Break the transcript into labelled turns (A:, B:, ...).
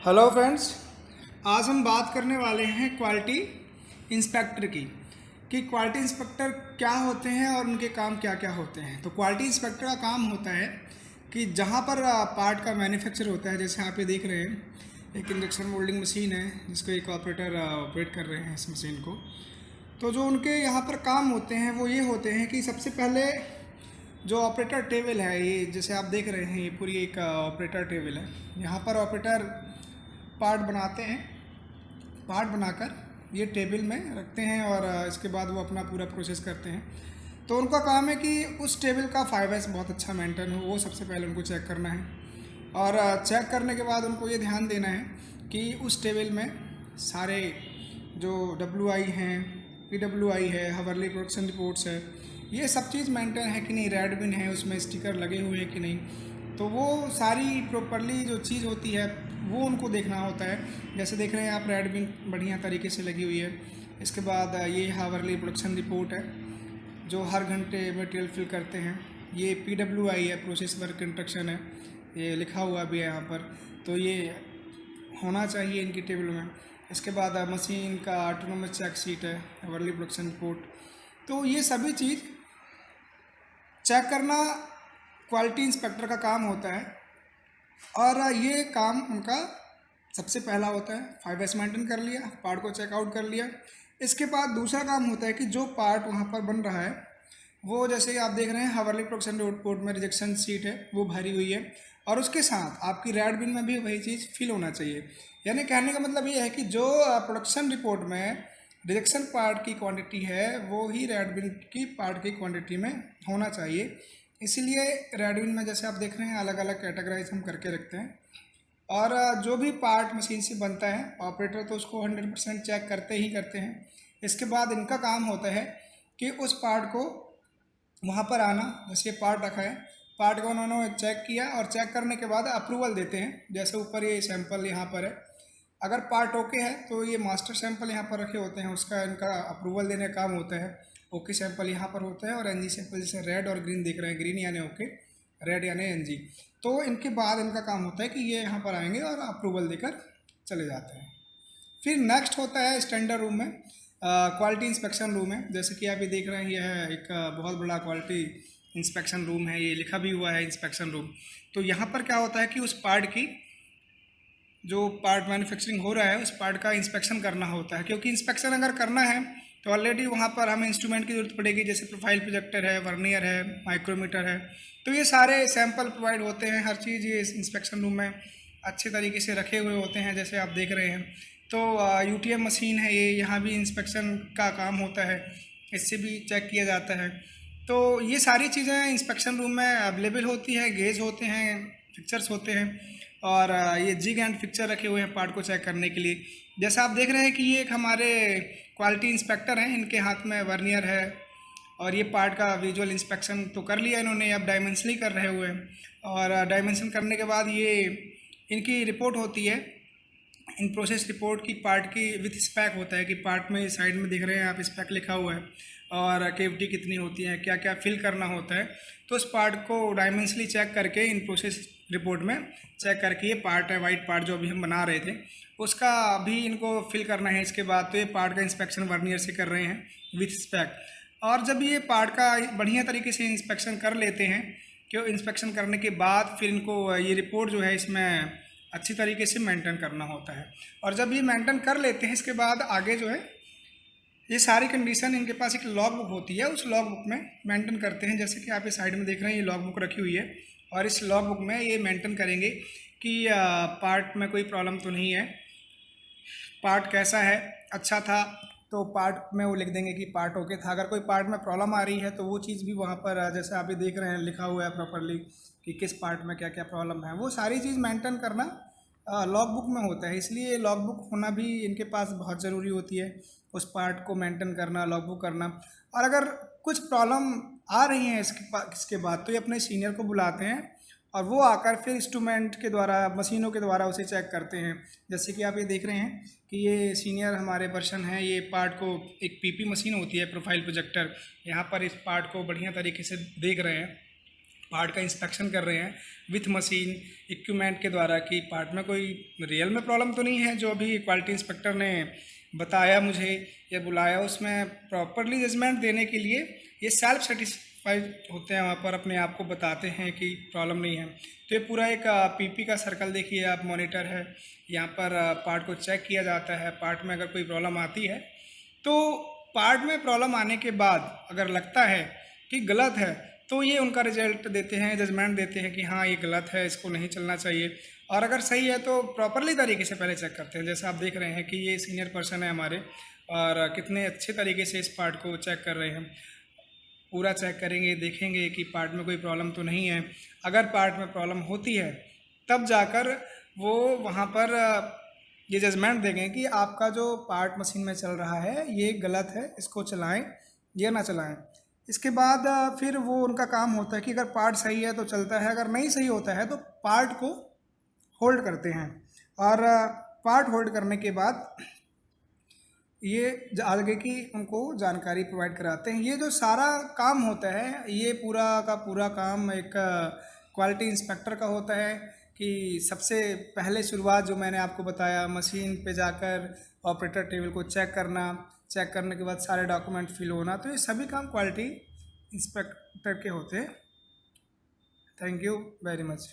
A: Hello friends, आज हम बात करने वाले हैं क्वालिटी इंस्पेक्टर की कि क्वालिटी इंस्पेक्टर क्या होते हैं और उनके काम क्या क्या होते हैं। तो क्वालिटी इंस्पेक्टर का काम होता है कि जहां पर पार्ट का मैन्युफैक्चर होता है, जैसे आप ये देख रहे हैं एक इंजेक्शन मोल्डिंग मशीन है जिसको एक ऑपरेटर ऑपरेट कर रहे हैं इस मशीन को। तो जो उनके यहाँ पर काम होते हैं वो ये होते हैं कि सबसे पहले जो ऑपरेटर टेबल है, ये जैसे आप देख रहे हैं ये पूरी एक ऑपरेटर टेबल है। यहाँ पर ऑपरेटर पार्ट बनाते हैं, पार्ट बनाकर ये टेबल में रखते हैं और इसके बाद वो अपना पूरा प्रोसेस करते हैं। तो उनका काम है कि उस टेबल का 5S बहुत अच्छा मेंटेन हो, वो सबसे पहले उनको चेक करना है। और चेक करने के बाद उनको ये ध्यान देना है कि उस टेबल में सारे जो WI हैं, PWI है, हावर्ली प्रोडक्शन रिपोर्ट्स है, ये सब चीज़ मेंटेन है कि नहीं, रेड बिन है, उसमें स्टिकर लगे हुए हैं कि नहीं। तो वो सारी प्रॉपरली जो चीज़ होती है वो उनको देखना होता है। जैसे देख रहे हैं आप, रेड बिन बढ़िया तरीके से लगी हुई है। इसके बाद ये हावर्ली प्रोडक्शन रिपोर्ट है जो हर घंटे मटेरियल फिल करते हैं। ये PWI है, प्रोसेस वर्क इंस्ट्रक्शन है, ये लिखा हुआ भी है यहाँ पर, तो ये होना चाहिए इनकी टेबल में। इसके बाद मशीन का ऑटोनोमस चेक शीट है, हावर्ली प्रोडक्शन रिपोर्ट। तो ये सभी चीज़ चेक करना क्वालिटी इंस्पेक्टर का काम होता है और ये काम उनका सबसे पहला होता है। 5S मेंटेन कर लिया, पार्ट को चेकआउट कर लिया। इसके बाद दूसरा काम होता है कि जो पार्ट वहाँ पर बन रहा है वो, जैसे आप देख रहे हैं हावर्ली प्रोडक्शन रिपोर्ट में रिजेक्शन शीट है वो भरी हुई है और उसके साथ आपकी रेड बिन में भी वही चीज़ फिल होना चाहिए। यानी कहने का मतलब ये है कि जो प्रोडक्शन रिपोर्ट में रिजेक्शन पार्ट की क्वांटिटी है वो ही रेड बिन की पार्ट की क्वांटिटी में होना चाहिए। इसीलिए रेड बिन में जैसे आप देख रहे हैं अलग अलग कैटेगराइज हम करके रखते हैं। और जो भी पार्ट मशीन से बनता है ऑपरेटर तो उसको 100% चेक करते ही करते हैं। इसके बाद इनका काम होता है कि उस पार्ट को वहाँ पर आना, जैसे पार्ट रखा है, पार्ट को उन्होंने चेक किया और चेक करने के बाद अप्रूवल देते हैं। जैसे ऊपर ये सैंपल यहाँ पर है, अगर पार्ट ओके है तो ये मास्टर सैंपल यहाँ पर रखे होते हैं, उसका इनका अप्रूवल देने का काम होता है। ओके सैंपल यहाँ पर होता है और NG सैंपल, जैसे रेड और ग्रीन देख रहे हैं, ग्रीन यानी ओके, रेड यानी NG। तो इनके बाद इनका काम होता है कि ये यहाँ पर आएंगे और अप्रूवल देकर चले जाते हैं। फिर नेक्स्ट होता है स्टैंडर्ड रूम में, क्वालिटी इंस्पेक्शन रूम है। जैसे कि आप ये देख रहे हैं, यह है एक बहुत बड़ा क्वालिटी इंस्पेक्शन रूम है, ये लिखा भी हुआ है इंस्पेक्शन रूम। तो यहाँ पर क्या होता है कि उस पार्ट की जो पार्ट मैन्युफैक्चरिंग हो रहा है उस पार्ट का इंस्पेक्शन करना होता है, क्योंकि इंस्पेक्शन अगर करना है तो ऑलरेडी वहाँ पर हमें इंस्ट्रूमेंट की ज़रूरत पड़ेगी, जैसे प्रोफाइल प्रोजेक्टर है, वर्नियर है, माइक्रोमीटर है। तो ये सारे सैंपल प्रोवाइड होते हैं, हर चीज़ ये इंस्पेक्शन रूम में अच्छे तरीके से रखे हुए होते हैं, जैसे आप देख रहे हैं। तो UTM मशीन है ये, यहाँ भी इंस्पेक्शन का काम होता है, इससे भी चेक किया जाता है। तो ये सारी चीज़ें इंस्पेक्शन रूम में अवेलेबल होती है। गेज होते हैं, फिक्चर्स होते हैं और ये जिग एंड फिक्चर रखे हुए हैं पार्ट को चेक करने के लिए। जैसा आप देख रहे हैं कि ये एक हमारे क्वालिटी इंस्पेक्टर हैं, इनके हाथ में वर्नियर है और ये पार्ट का विजुअल इंस्पेक्शन तो कर लिया इन्होंने, अब डायमेंशनिंग कर रहे हुए हैं। और डायमेंशन करने के बाद ये इनकी रिपोर्ट होती है, इन प्रोसेस रिपोर्ट की पार्ट की विथ स्पेक होता है कि पार्ट में साइड में दिख रहे हैं आप, स्पेक लिखा हुआ है और केविटी कितनी होती है, क्या क्या फिल करना होता है। तो उस पार्ट को डायमेंशनली चेक करके इन प्रोसेस रिपोर्ट में चेक करके ये पार्ट है, वाइट पार्ट जो अभी हम बना रहे थे उसका भी इनको फिल करना है। इसके बाद तो ये पार्ट का इंस्पेक्शन वर्नियर से कर रहे हैं विथ स्पेक। और जब ये पार्ट का बढ़िया तरीके से इंस्पेक्शन कर लेते हैं, क्यों इंस्पेक्शन करने के बाद फिर इनको ये रिपोर्ट जो है इसमें अच्छी तरीके से मेंटेन करना होता है। और जब ये मेंटेन कर लेते हैं इसके बाद आगे जो है ये सारी कंडीशन इनके पास एक लॉग बुक होती है, उस लॉग बुक में मेंटेन करते हैं। जैसे कि आप ये साइड में देख रहे हैं, ये लॉग बुक रखी हुई है और इस लॉग बुक में ये मेंटेन करेंगे कि पार्ट में कोई प्रॉब्लम तो नहीं है, पार्ट कैसा है, अच्छा था तो पार्ट में वो लिख देंगे कि पार्ट ओके था। अगर कोई पार्ट में प्रॉब्लम आ रही है तो वो चीज़ भी वहाँ पर जैसे आप ये देख रहे हैं लिखा हुआ है प्रॉपरली कि किस पार्ट में क्या क्या प्रॉब्लम है, वो सारी चीज़ मेंटेन करना लॉग बुक में होता है। इसलिए लॉग बुक होना भी इनके पास बहुत ज़रूरी होती है, उस पार्ट को मेंटेन करना, लॉग बुक करना। और अगर कुछ प्रॉब्लम आ रही है इसके बाद तो ये अपने सीनियर को बुलाते हैं और वो आकर फिर इंस्ट्रूमेंट के द्वारा, मशीनों के द्वारा उसे चेक करते हैं। जैसे कि आप ये देख रहे हैं कि ये सीनियर हमारे पर्सन हैं, ये पार्ट को एक PP मशीन होती है, प्रोफाइल प्रोजेक्टर, यहाँ पर इस पार्ट को बढ़िया तरीके से देख रहे हैं पार्ट का इंस्पेक्शन कर रहे हैं विथ मशीन इक्विपमेंट के द्वारा कि पार्ट में कोई रियल में प्रॉब्लम तो नहीं है जो अभी क्वालिटी इंस्पेक्टर ने बताया मुझे या बुलाया, उसमें प्रॉपरली जजमेंट देने के लिए ये सेल्फ सेटिस्फाइड होते हैं, वहाँ पर अपने आप को बताते हैं कि प्रॉब्लम नहीं है। तो ये पूरा एक पीपी का सर्कल देखिए आप, मॉनिटर है, यहाँ पर पार्ट को चेक किया जाता है। पार्ट में अगर कोई प्रॉब्लम आती है तो पार्ट में प्रॉब्लम आने के बाद अगर लगता है कि गलत है तो ये उनका रिजल्ट देते हैं, जजमेंट देते हैं कि हाँ ये गलत है, इसको नहीं चलना चाहिए। और अगर सही है तो प्रॉपरली तरीके से पहले चेक करते हैं। जैसे आप देख रहे हैं कि ये सीनियर पर्सन है हमारे और कितने अच्छे तरीके से इस पार्ट को चेक कर रहे हैं। पूरा चेक करेंगे, देखेंगे कि पार्ट में कोई प्रॉब्लम तो नहीं है। अगर पार्ट में प्रॉब्लम होती है तब जाकर वो वहाँ पर ये जजमेंट देंगे कि आपका जो पार्ट मशीन में चल रहा है ये गलत है, इसको चलाएं या ना चलाएं। इसके बाद फिर वो उनका काम होता है कि अगर पार्ट सही है तो चलता है, अगर नहीं सही होता है तो पार्ट को होल्ड करते हैं। और पार्ट होल्ड करने के बाद ये आगे की उनको जानकारी प्रोवाइड कराते हैं। ये जो सारा काम होता है ये पूरा का पूरा काम एक क्वालिटी इंस्पेक्टर का होता है कि सबसे पहले शुरुआत जो मैंने आपको बताया, मशीन पे जाकर ऑपरेटर टेबल को चेक करना, चेक करने के बाद सारे डॉक्यूमेंट फिल होना, तो ये सभी काम क्वालिटी इंस्पेक्टर के होते हैं। Thank you very much.